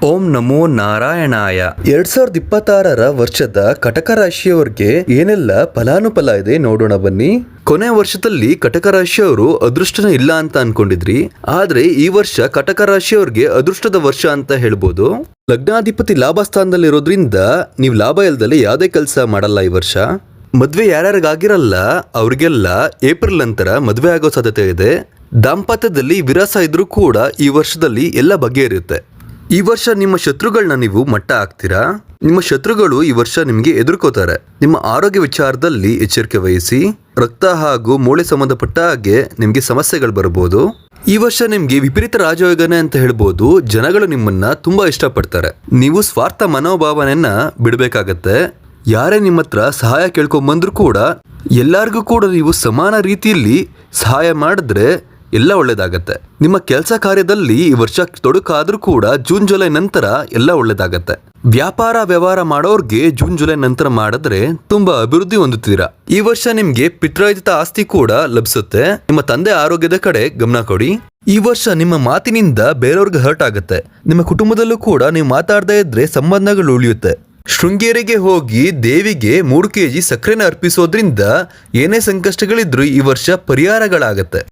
ಓಂ ನಮೋ ನಾರಾಯಣಾಯ. 2026 ವರ್ಷದ ಕಟಕ ರಾಶಿಯವರಿಗೆ ಏನೆಲ್ಲ ಫಲಾನುಫಲ ಇದೆ ನೋಡೋಣ ಬನ್ನಿ. ಕೊನೆ ವರ್ಷದಲ್ಲಿ ಕಟಕ ರಾಶಿಯವರು ಅದೃಷ್ಟನ ಇಲ್ಲ ಅಂತ ಅನ್ಕೊಂಡಿದ್ರಿ, ಆದ್ರೆ ಈ ವರ್ಷ ಕಟಕ ರಾಶಿಯವ್ರಿಗೆ ಅದೃಷ್ಟದ ವರ್ಷ ಅಂತ ಹೇಳ್ಬೋದು. ಲಗ್ನಾಧಿಪತಿ ಲಾಭ ಸ್ಥಾನದಲ್ಲಿರೋದ್ರಿಂದ ನೀವು ಲಾಭ ಇಲ್ದಲ್ಲಿ ಯಾವುದೇ ಕೆಲಸ ಮಾಡಲ್ಲ ಈ ವರ್ಷ. ಮದ್ವೆ ಯಾರ್ಯಾರಿಗಾಗಿರಲ್ಲ ಅವ್ರಿಗೆಲ್ಲ ಏಪ್ರಿಲ್ ನಂತರ ಮದ್ವೆ ಆಗೋ ಸಾಧ್ಯತೆ ಇದೆ. ದಾಂಪತ್ಯದಲ್ಲಿ ವಿರಸ ಇದ್ರೂ ಕೂಡ ಈ ವರ್ಷದಲ್ಲಿ ಎಲ್ಲ ಬಗೆಹರಿಯುತ್ತೆ. ಈ ವರ್ಷ ನಿಮ್ಮ ಶತ್ರುಗಳನ್ನ ನೀವು ಮಟ್ಟ ಹಾಕ್ತೀರಾ. ನಿಮ್ಮ ಶತ್ರುಗಳು ಈ ವರ್ಷ ನಿಮಗೆ ಎದುರ್ಕೋತಾರೆ. ನಿಮ್ಮ ಆರೋಗ್ಯ ವಿಚಾರದಲ್ಲಿ ಎಚ್ಚರಿಕೆ ವಹಿಸಿ. ರಕ್ತ ಹಾಗೂ ಮೂಳೆ ಸಂಬಂಧಪಟ್ಟ ಹಾಗೆ ನಿಮಗೆ ಸಮಸ್ಯೆಗಳು ಬರಬಹುದು. ಈ ವರ್ಷ ನಿಮ್ಗೆ ವಿಪರೀತ ರಾಜಯೋಗನೆ ಅಂತ ಹೇಳ್ಬೋದು. ಜನಗಳು ನಿಮ್ಮನ್ನ ತುಂಬಾ ಇಷ್ಟಪಡ್ತಾರೆ. ನೀವು ಸ್ವಾರ್ಥ ಮನೋಭಾವನೆಯನ್ನ ಬಿಡಬೇಕಾಗತ್ತೆ. ಯಾರೇ ನಿಮ್ಮ ಹತ್ರ ಸಹಾಯ ಕೇಳ್ಕೊಂಬಂದ್ರೂ ಕೂಡ ಎಲ್ಲರಿಗೂ ಕೂಡ ನೀವು ಸಮಾನ ರೀತಿಯಲ್ಲಿ ಸಹಾಯ ಮಾಡಿದ್ರೆ ಎಲ್ಲ ಒಳ್ಳೇದಾಗತ್ತೆ. ನಿಮ್ಮ ಕೆಲಸ ಕಾರ್ಯದಲ್ಲಿ ಈ ವರ್ಷ ತೊಡಕಾದ್ರೂ ಕೂಡ ಜೂನ್ ಜುಲೈ ನಂತರ ಎಲ್ಲ ಒಳ್ಳೇದಾಗತ್ತೆ. ವ್ಯಾಪಾರ ವ್ಯವಹಾರ ಮಾಡೋರ್ಗೆ ಜೂನ್ ಜುಲೈ ನಂತರ ಮಾಡಿದ್ರೆ ತುಂಬಾ ಅಭಿವೃದ್ಧಿ ಹೊಂದುತ್ತೀರಾ. ಈ ವರ್ಷ ನಿಮ್ಗೆ ಪಿತ್ರಾರ್ಜಿತ ಆಸ್ತಿ ಕೂಡ ಲಭಿಸುತ್ತೆ. ನಿಮ್ಮ ತಂದೆ ಆರೋಗ್ಯದ ಕಡೆ ಗಮನ ಕೊಡಿ. ಈ ವರ್ಷ ನಿಮ್ಮ ಮಾತಿನಿಂದ ಬೇರೆಯವ್ರಿಗೆ ಹರ್ಟ್ ಆಗುತ್ತೆ. ನಿಮ್ಮ ಕುಟುಂಬದಲ್ಲೂ ಕೂಡ ನೀವು ಮಾತಾಡದೇ ಇದ್ರೆ ಸಂಬಂಧಗಳು ಉಳಿಯುತ್ತೆ. ಶೃಂಗೇರಿಗೆ ಹೋಗಿ ದೇವಿಗೆ 3 kg ಸಕ್ಕರೆನ ಅರ್ಪಿಸೋದ್ರಿಂದ ಏನೇ ಸಂಕಷ್ಟಗಳಿದ್ರು ಈ ವರ್ಷ ಪರಿಹಾರಗಳಾಗತ್ತೆ.